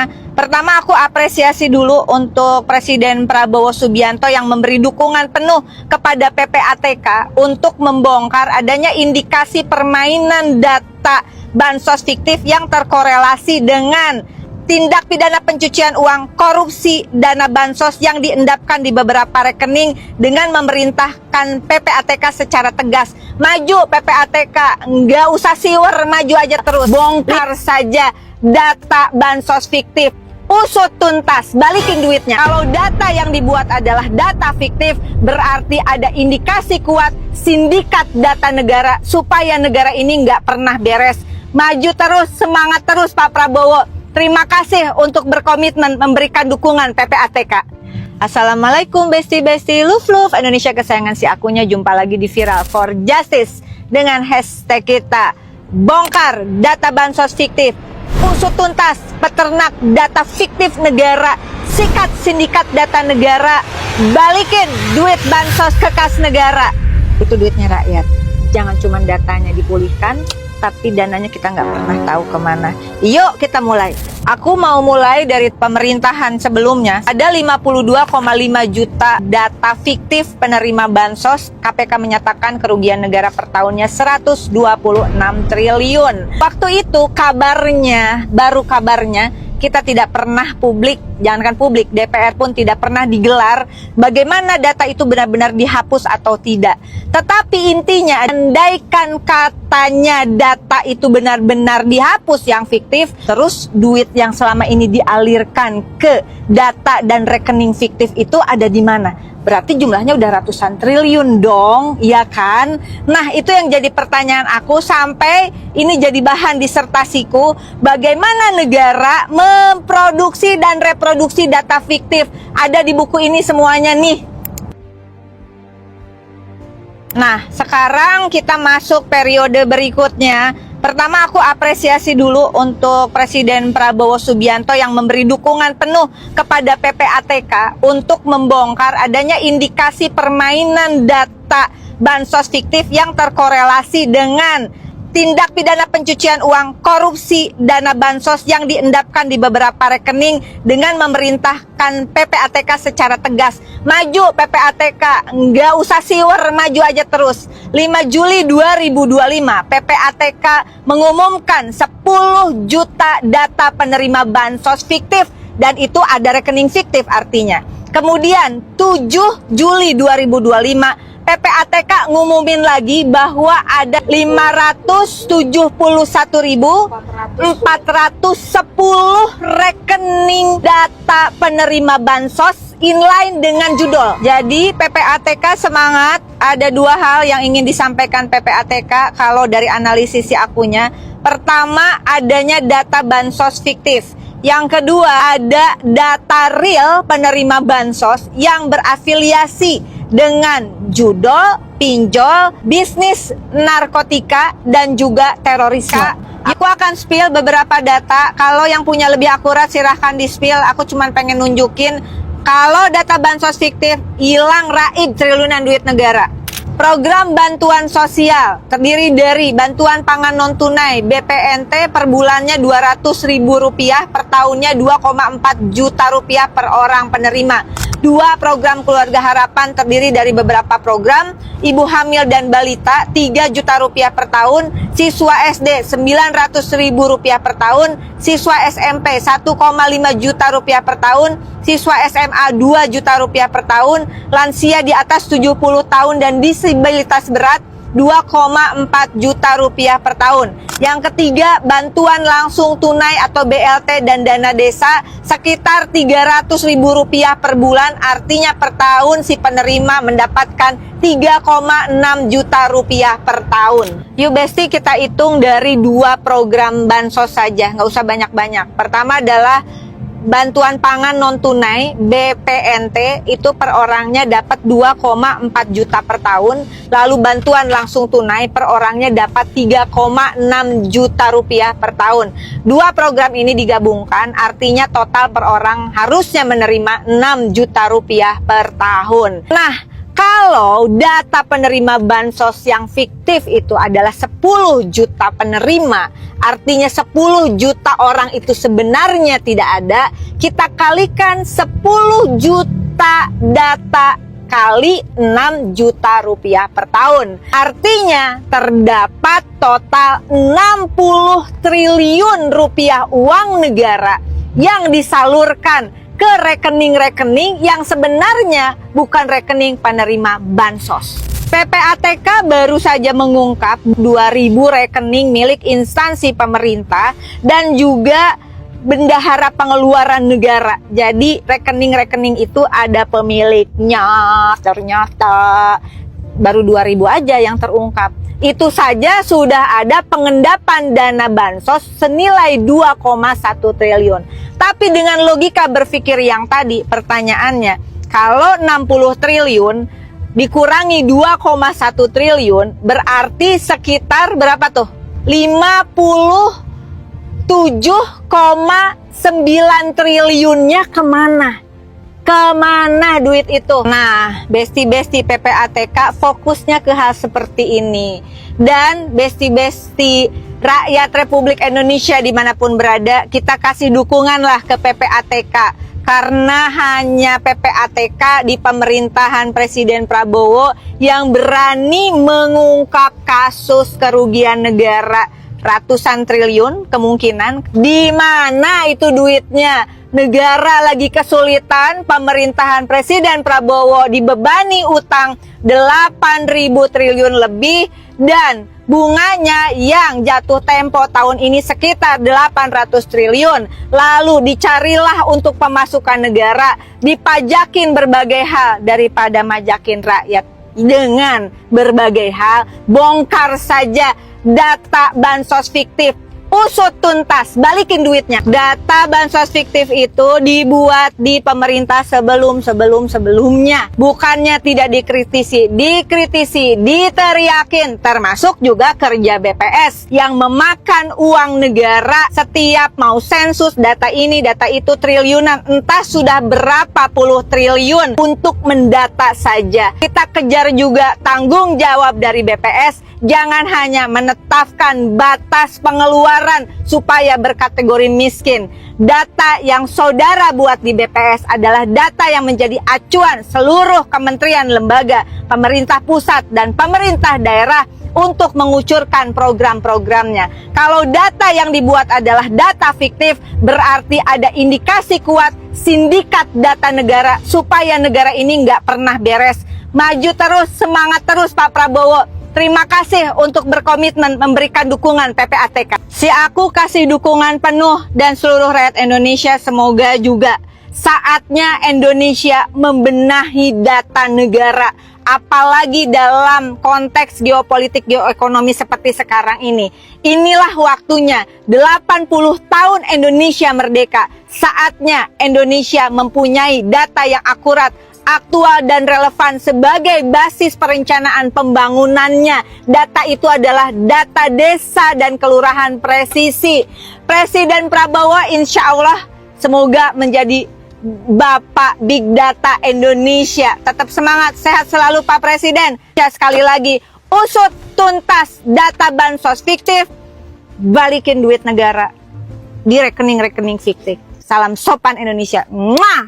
akunya. Pertama, aku apresiasi dulu untuk Presiden Prabowo Subianto yang memberi dukungan penuh kepada PPATK untuk membongkar adanya indikasi permainan data bansos fiktif yang terkorelasi dengan tindak pidana pencucian uang, korupsi, dana bansos yang diendapkan di beberapa rekening dengan memerintahkan PPATK secara tegas. Maju PPATK, nggak usah siwer, maju aja terus. Bongkar saja data bansos fiktif. Usut tuntas, balikin duitnya. Kalau data yang dibuat adalah data fiktif, berarti ada indikasi kuat sindikat data negara supaya negara ini nggak pernah beres. Maju terus, semangat terus Pak Prabowo. Terima kasih untuk berkomitmen memberikan dukungan PPATK. Assalamualaikum besti-besti love Indonesia kesayangan si akunya. Jumpa lagi di Viral for Justice dengan hashtag kita bongkar data bansos fiktif, usut tuntas peternak data fiktif negara, sikat sindikat data negara, balikin duit bansos ke kas negara. Itu duitnya rakyat. Jangan cuma datanya dipulihkan, tapi dananya kita nggak pernah tahu kemana. Yuk kita mulai. Aku mau mulai dari pemerintahan sebelumnya. Ada 52,5 juta data fiktif penerima bansos. KPK menyatakan kerugian negara per tahunnya 126 triliun. Waktu itu kabarnya, baru kabarnya, kita tidak pernah publik, jangankan publik, DPR pun tidak pernah digelar bagaimana data itu benar-benar dihapus atau tidak. Tetapi intinya, andaikan katanya data itu benar-benar dihapus yang fiktif, terus duit yang selama ini dialirkan ke data dan rekening fiktif itu ada di mana? Berarti jumlahnya udah ratusan triliun dong, ya kan? Nah, itu yang jadi pertanyaan aku sampai ini jadi bahan disertasiku. Bagaimana negara memproduksi dan reproduksi data fiktif? Ada di buku ini semuanya nih. Nah, sekarang kita masuk periode berikutnya. Pertama, aku apresiasi dulu untuk Presiden Prabowo Subianto yang memberi dukungan penuh kepada PPATK untuk membongkar adanya indikasi permainan data bansos fiktif yang terkorelasi dengan tindak pidana pencucian uang, korupsi, dana bansos yang diendapkan di beberapa rekening dengan memerintahkan PPATK secara tegas. Maju PPATK, nggak usah siwer, maju aja terus. 5 Juli 2025, PPATK mengumumkan 10 juta data penerima bansos fiktif dan itu ada rekening fiktif artinya. Kemudian 7 Juli 2025, PPATK ngumumin lagi bahwa ada 571.410 rekening data penerima bansos inline dengan judul. Jadi PPATK semangat. Ada dua hal yang ingin disampaikan PPATK kalau dari analisis si akunya. Pertama, adanya data bansos fiktif. Yang kedua, ada data real penerima bansos yang berafiliasi dengan judol, pinjol, bisnis narkotika, dan juga terorisme. Aku akan spill beberapa data. Kalau yang punya lebih akurat silahkan di spill. Aku cuma pengen nunjukin kalau data bansos fiktif hilang raib triliunan duit negara. Program bantuan sosial terdiri dari bantuan pangan non tunai BPNT per bulannya Rp200.000, per tahunnya Rp2,4 juta per orang penerima. 2 program keluarga harapan terdiri dari beberapa program, ibu hamil dan balita Rp3 juta per tahun, siswa SD Rp900.000 per tahun, siswa SMP Rp1,5 juta per tahun, siswa SMA Rp2 juta per tahun, lansia di atas 70 tahun dan disabilitas berat Rp2,4 juta per tahun. Yang ketiga, bantuan langsung tunai atau BLT dan dana desa sekitar Rp300.000 per bulan, artinya per tahun si penerima mendapatkan Rp3,6 juta per tahun. Yuk Besti, kita hitung dari 2 program bansos saja, nggak usah banyak-banyak. Pertama adalah bantuan pangan non tunai BPNT, itu per orangnya dapat 2,4 juta per tahun. Lalu bantuan langsung tunai per orangnya dapat 3,6 juta rupiah per tahun. 2 program ini digabungkan artinya total per orang harusnya menerima 6 juta rupiah per tahun. Nah, Kalau data penerima bansos yang fiktif itu adalah 10 juta penerima, artinya 10 juta orang itu sebenarnya tidak ada, kita kalikan 10 juta data kali 6 juta rupiah per tahun. Artinya terdapat total 60 triliun rupiah uang negara yang disalurkan ke rekening-rekening yang sebenarnya bukan rekening penerima bansos. PPATK baru saja mengungkap 2.000 rekening milik instansi pemerintah dan juga bendahara pengeluaran negara. Jadi rekening-rekening itu ada pemiliknya. Ternyata baru 2.000 aja yang terungkap. Itu saja sudah ada pengendapan dana bansos senilai 2,1 triliun. Tapi dengan logika berpikir yang tadi, pertanyaannya, kalau 60 triliun dikurangi 2,1 triliun, berarti sekitar berapa tuh? 57,9 triliunnya kemana? Kemana duit itu? Nah, besti-besti PPATK fokusnya ke hal seperti ini. Dan besti-besti rakyat Republik Indonesia dimanapun berada, kita kasih dukungan lah ke PPATK. Karena hanya PPATK di pemerintahan Presiden Prabowo yang berani mengungkap kasus kerugian negara ratusan triliun kemungkinan. Di mana itu duitnya? Negara lagi kesulitan, pemerintahan Presiden Prabowo dibebani utang 8.000 triliun lebih dan bunganya yang jatuh tempo tahun ini sekitar 800 triliun. Lalu dicarilah untuk pemasukan negara, dipajakin berbagai hal daripada majakin rakyat dengan berbagai hal. Bongkar saja data bansos fiktif. Usut tuntas, balikin duitnya. Data bansos fiktif itu dibuat di pemerintah sebelumnya. Bukannya tidak dikritisi, diteriakin. Termasuk juga kerja BPS yang memakan uang negara setiap mau sensus, data ini, data itu triliunan. Entah sudah berapa puluh triliun untuk mendata saja. Kita kejar juga tanggung jawab dari BPS. Jangan hanya menetapkan batas pengeluaran supaya berkategori miskin. Data yang saudara buat di BPS adalah data yang menjadi acuan seluruh kementerian, lembaga, pemerintah pusat dan pemerintah daerah untuk mengucurkan program-programnya. Kalau data yang dibuat adalah data fiktif, berarti ada indikasi kuat sindikat data negara supaya negara ini nggak pernah beres. Maju terus, semangat terus Pak Prabowo. Terima kasih untuk berkomitmen memberikan dukungan PPATK. Si aku kasih dukungan penuh dan seluruh rakyat Indonesia semoga juga saatnya Indonesia membenahi data negara. Apalagi dalam konteks geopolitik geoekonomi seperti sekarang ini. Inilah waktunya 80 tahun Indonesia merdeka. Saatnya Indonesia mempunyai data yang akurat, aktual dan relevan sebagai basis perencanaan pembangunannya. Data itu adalah data desa dan kelurahan presisi. Presiden Prabowo insya Allah semoga menjadi Bapak Big Data Indonesia. Tetap semangat, sehat selalu Pak Presiden. Ya, sekali lagi, usut tuntas data bansos fiktif, balikin duit negara di rekening-rekening fiktif. Salam sopan Indonesia. Mwah!